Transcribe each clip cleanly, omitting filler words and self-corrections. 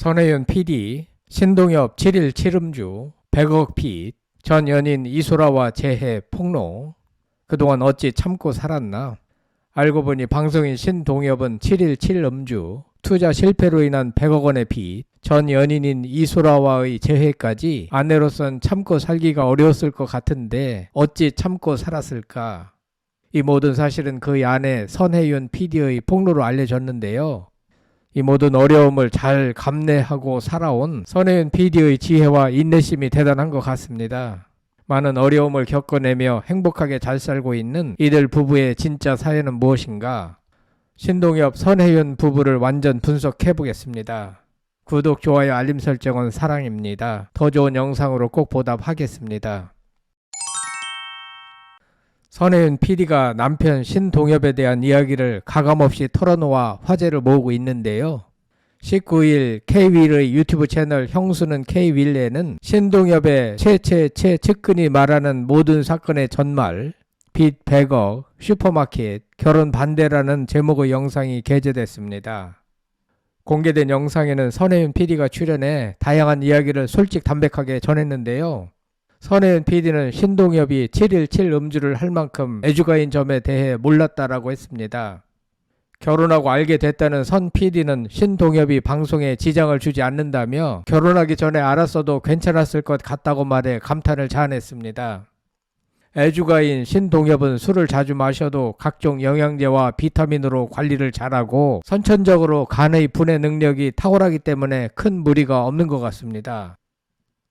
선혜윤 PD, 신동엽 7일 7음주, 100억 빚, 전 연인 이소라와 재해 폭로. 그동안 어찌 참고 살았나? 알고 보니 방송인 신동엽은 7일 7음주, 투자 실패로 인한 100억 원의 빚, 전 연인인 이소라와의 재해까지 아내로선 참고 살기가 어려웠을 것 같은데 어찌 참고 살았을까? 이 모든 사실은 그의 아내 선혜윤 PD의 폭로로 알려졌는데요. 이 모든 어려움을 잘 감내하고 살아온 선혜윤 PD의 지혜와 인내심이 대단한 것 같습니다. 많은 어려움을 겪어내며 행복하게 잘 살고 있는 이들 부부의 진짜 사연은 무엇인가? 신동엽, 선혜윤 부부를 완전 분석해 보겠습니다. 구독, 좋아요, 알림 설정은 사랑입니다. 더 좋은 영상으로 꼭 보답하겠습니다. 선혜윤 PD가 남편 신동엽에 대한 이야기를 가감없이 털어놓아 화제를 모으고 있는데요. 19일 K윌의 유튜브 채널 형수는 K윌에는 신동엽의 측근이 말하는 모든 사건의 전말, 빚 100억, 슈퍼마켓, 결혼 반대라는 제목의 영상이 게재됐습니다. 공개된 영상에는 선혜윤 PD가 출연해 다양한 이야기를 솔직담백하게 전했는데요. 선혜윤 PD는 신동엽이 7일 7음주를 할 만큼 애주가인 점에 대해 몰랐다라고 했습니다. 결혼하고 알게 됐다는 선 PD는 신동엽이 방송에 지장을 주지 않는다며 결혼하기 전에 알았어도 괜찮았을 것 같다고 말해 감탄을 자아냈습니다. 애주가인 신동엽은 술을 자주 마셔도 각종 영양제와 비타민으로 관리를 잘하고 선천적으로 간의 분해 능력이 탁월하기 때문에 큰 무리가 없는 것 같습니다.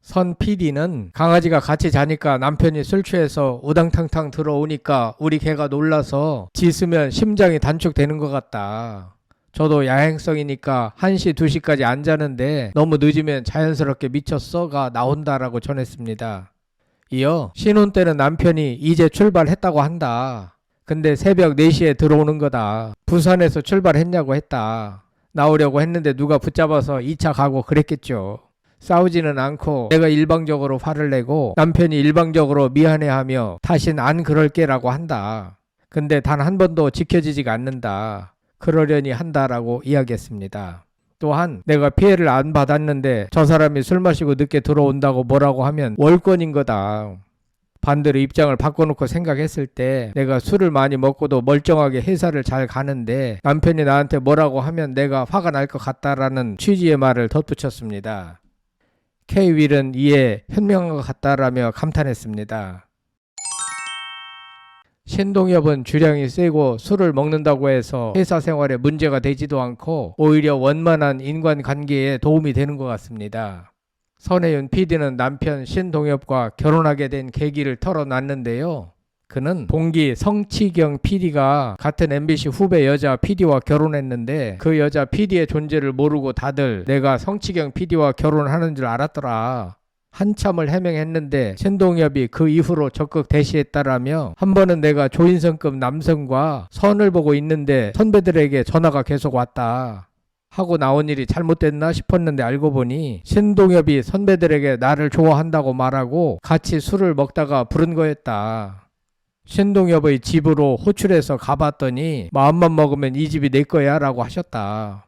선 PD는 강아지가 같이 자니까 남편이 술 취해서 우당탕탕 들어오니까 우리 개가 놀라서 짖으면 심장이 단축되는 것 같다. 저도 야행성이니까 1시, 2시까지 안 자는데 너무 늦으면 자연스럽게 미쳤어가 나온다라고 전했습니다. 이어 신혼 때는 남편이 이제 출발했다고 한다. 근데 새벽 4시에 들어오는 거다. 부산에서 출발했냐고 했다. 나오려고 했는데 누가 붙잡아서 2차 가고 그랬겠죠. 싸우지는 않고 내가 일방적으로 화를 내고 남편이 일방적으로 미안해하며 다신 안 그럴게라고 한다. 근데 단 한 번도 지켜지지가 않는다. 그러려니 한다라고 이야기했습니다. 또한 내가 피해를 안 받았는데 저 사람이 술 마시고 늦게 들어온다고 뭐라고 하면 월권인 거다. 반대로 입장을 바꿔놓고 생각했을 때 내가 술을 많이 먹고도 멀쩡하게 회사를 잘 가는데 남편이 나한테 뭐라고 하면 내가 화가 날 것 같다라는 취지의 말을 덧붙였습니다. K윌은 이에 현명한 것 같다라며 감탄했습니다. 신동엽은 주량이 세고 술을 먹는다고 해서 회사 생활에 문제가 되지도 않고 오히려 원만한 인간관계에 도움이 되는 것 같습니다. 선혜윤 PD는 남편 신동엽과 결혼하게 된 계기를 털어놨는데요. 그는 동기 성치경 PD가 같은 MBC 후배 여자 PD와 결혼했는데 그 여자 PD의 존재를 모르고 다들 내가 성치경 PD와 결혼하는 줄 알았더라. 한참을 해명했는데 신동엽이 그 이후로 적극 대시했다라며 한 번은 내가 조인성급 남성과 선을 보고 있는데 선배들에게 전화가 계속 왔다. 하고 나온 일이 잘못됐나 싶었는데 알고 보니 신동엽이 선배들에게 나를 좋아한다고 말하고 같이 술을 먹다가 부른 거였다. 신동엽의 집으로 호출해서 가봤더니 마음만 먹으면 이 집이 내 거야 라고 하셨다.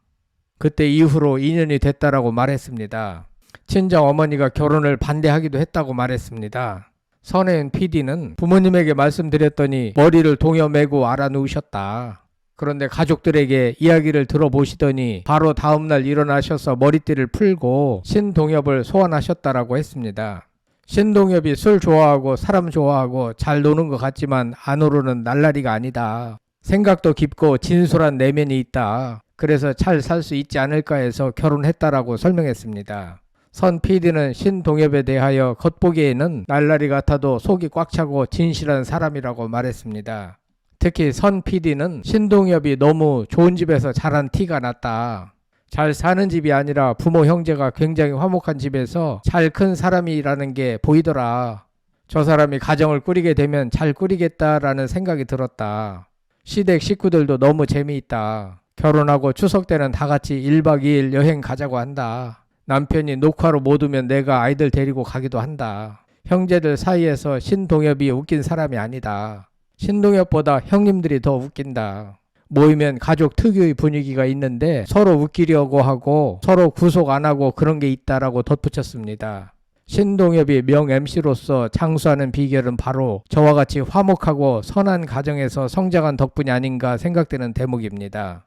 그때 이후로 2년이 됐다라고 말했습니다. 친정 어머니가 결혼을 반대하기도 했다고 말했습니다. 선혜윤 PD는 부모님에게 말씀드렸더니 머리를 동여매고 알아누우셨다. 그런데 가족들에게 이야기를 들어보시더니 바로 다음날 일어나셔서 머리띠를 풀고 신동엽을 소환하셨다라고 했습니다. 신동엽이 술 좋아하고 사람 좋아하고 잘 노는 것 같지만 안으로는 날라리가 아니다. 생각도 깊고 진솔한 내면이 있다. 그래서 잘 살 수 있지 않을까 해서 결혼했다라고 설명했습니다. 선 PD는 신동엽에 대하여 겉보기에는 날라리 같아도 속이 꽉 차고 진실한 사람이라고 말했습니다. 특히 선 PD는 신동엽이 너무 좋은 집에서 자란 티가 났다. 잘 사는 집이 아니라 부모 형제가 굉장히 화목한 집에서 잘 큰 사람이라는 게 보이더라. 저 사람이 가정을 꾸리게 되면 잘 꾸리겠다라는 생각이 들었다. 시댁 식구들도 너무 재미있다. 결혼하고 추석 때는 다 같이 1박 2일 여행 가자고 한다. 남편이 녹화로 못 오면 내가 아이들 데리고 가기도 한다. 형제들 사이에서 신동엽이 웃긴 사람이 아니다. 신동엽보다 형님들이 더 웃긴다. 모이면 가족 특유의 분위기가 있는데 서로 웃기려고 하고 서로 구속 안 하고 그런 게 있다라고 덧붙였습니다. 신동엽이 명 MC로서 장수하는 비결은 바로 저와 같이 화목하고 선한 가정에서 성장한 덕분이 아닌가 생각되는 대목입니다.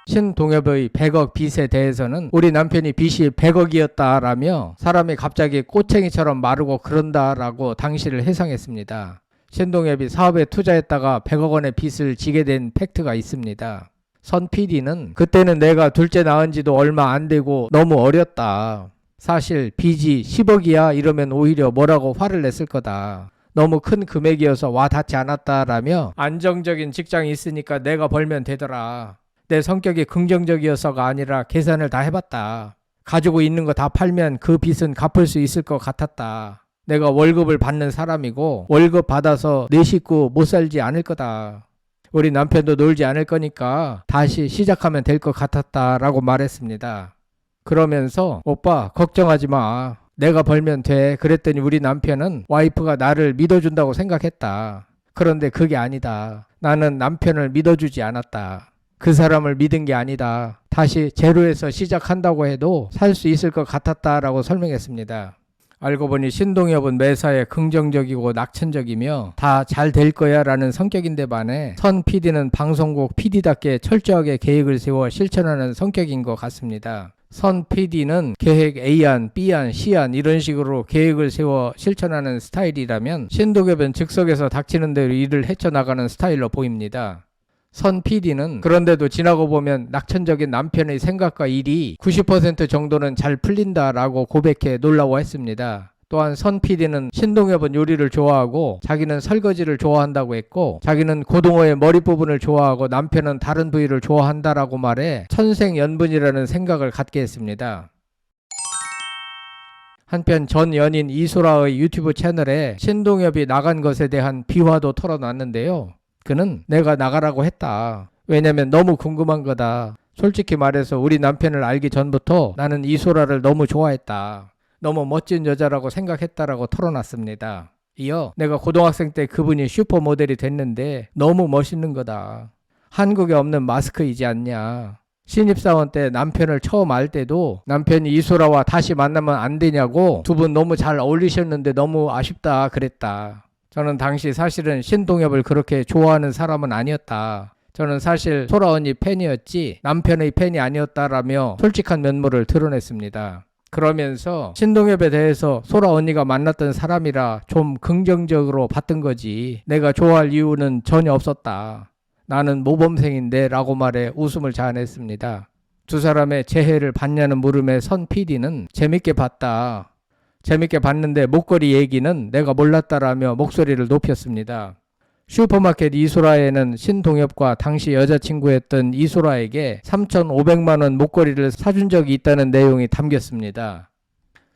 신동엽의 100억 빚에 대해서는 우리 남편이 빚이 100억이었다라며 사람이 갑자기 꼬챙이처럼 마르고 그런다라고 당시를 해상했습니다. 신동엽이 사업에 투자했다가 100억 원의 빚을 지게 된 팩트가 있습니다. 선 PD는 그때는 내가 둘째 낳은 지도 얼마 안 되고 너무 어렸다. 사실 빚이 10억이야 이러면 오히려 뭐라고 화를 냈을 거다. 너무 큰 금액이어서 와 닿지 않았다라며 안정적인 직장이 있으니까 내가 벌면 되더라. 내 성격이 긍정적이어서가 아니라 계산을 다 해봤다. 가지고 있는 거 다 팔면 그 빚은 갚을 수 있을 것 같았다. 내가 월급을 받는 사람이고 월급 받아서 내 식구 못 살지 않을 거다. 우리 남편도 놀지 않을 거니까 다시 시작하면 될 것 같았다라고 말했습니다. 그러면서 오빠 걱정하지 마. 내가 벌면 돼. 그랬더니 우리 남편은 와이프가 나를 믿어준다고 생각했다. 그런데 그게 아니다. 나는 남편을 믿어주지 않았다. 그 사람을 믿은 게 아니다. 다시 제로에서 시작한다고 해도 살 수 있을 것 같았다라고 설명했습니다. 알고 보니 신동엽은 매사에 긍정적이고 낙천적이며 다 잘 될 거야 라는 성격인데 반해 선 PD는 방송국 PD답게 철저하게 계획을 세워 실천하는 성격인 것 같습니다. 선 PD는 계획 A안, B안, C안 이런 식으로 계획을 세워 실천하는 스타일이라면 신동엽은 즉석에서 닥치는 대로 일을 헤쳐나가는 스타일로 보입니다. 선 PD는 그런데도 지나고 보면 낙천적인 남편의 생각과 일이 90% 정도는 잘 풀린다라고 고백해 놀라워했습니다. 또한 선 PD는 신동엽은 요리를 좋아하고 자기는 설거지를 좋아한다고 했고 자기는 고등어의 머리 부분을 좋아하고 남편은 다른 부위를 좋아한다라고 말해 천생연분이라는 생각을 갖게 했습니다. 한편 전 연인 이소라의 유튜브 채널에 신동엽이 나간 것에 대한 비화도 털어놨는데요. 그는 내가 나가라고 했다. 왜냐면 너무 궁금한 거다. 솔직히 말해서 우리 남편을 알기 전부터 나는 이소라를 너무 좋아했다. 너무 멋진 여자라고 생각했다라고 털어놨습니다. 이어 내가 고등학생 때 그분이 슈퍼모델이 됐는데 너무 멋있는 거다. 한국에 없는 마스크이지 않냐. 신입사원 때 남편을 처음 알 때도 남편이 이소라와 다시 만나면 안 되냐고 두 분 너무 잘 어울리셨는데 너무 아쉽다 그랬다. 저는 당시 사실은 신동엽을 그렇게 좋아하는 사람은 아니었다. 저는 사실 소라 언니 팬이었지 남편의 팬이 아니었다라며 솔직한 면모를 드러냈습니다. 그러면서 신동엽에 대해서 소라 언니가 만났던 사람이라 좀 긍정적으로 봤던 거지 내가 좋아할 이유는 전혀 없었다. 나는 모범생인데 라고 말해 웃음을 자아냈습니다. 두 사람의 재해를 봤냐는 물음에 선 PD는 재밌게 봤다. 재밌게 봤는데 목걸이 얘기는 내가 몰랐다라며 목소리를 높였습니다. 슈퍼마켓 이소라에는 신동엽과 당시 여자친구였던 이소라에게 3,500만 원 목걸이를 사준 적이 있다는 내용이 담겼습니다.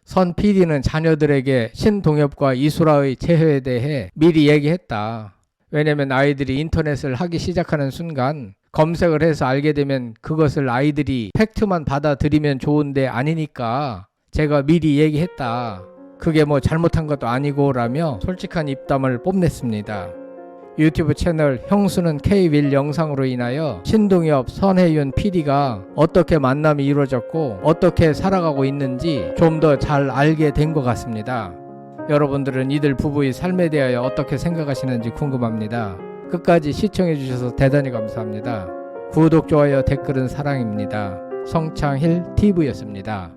선 PD는 자녀들에게 신동엽과 이소라의 재회에 대해 미리 얘기했다. 왜냐면 아이들이 인터넷을 하기 시작하는 순간 검색을 해서 알게 되면 그것을 아이들이 팩트만 받아들이면 좋은데 아니니까 제가 미리 얘기했다. 그게 뭐 잘못한 것도 아니고 라며 솔직한 입담을 뽐냈습니다. 유튜브 채널 형수는 K윌 영상으로 인하여 신동엽, 선혜윤 PD가 어떻게 만남이 이루어졌고 어떻게 살아가고 있는지 좀 더 잘 알게 된 것 같습니다. 여러분들은 이들 부부의 삶에 대하여 어떻게 생각하시는지 궁금합니다. 끝까지 시청해 주셔서 대단히 감사합니다. 구독, 좋아요, 댓글은 사랑입니다. 성창힐 TV였습니다.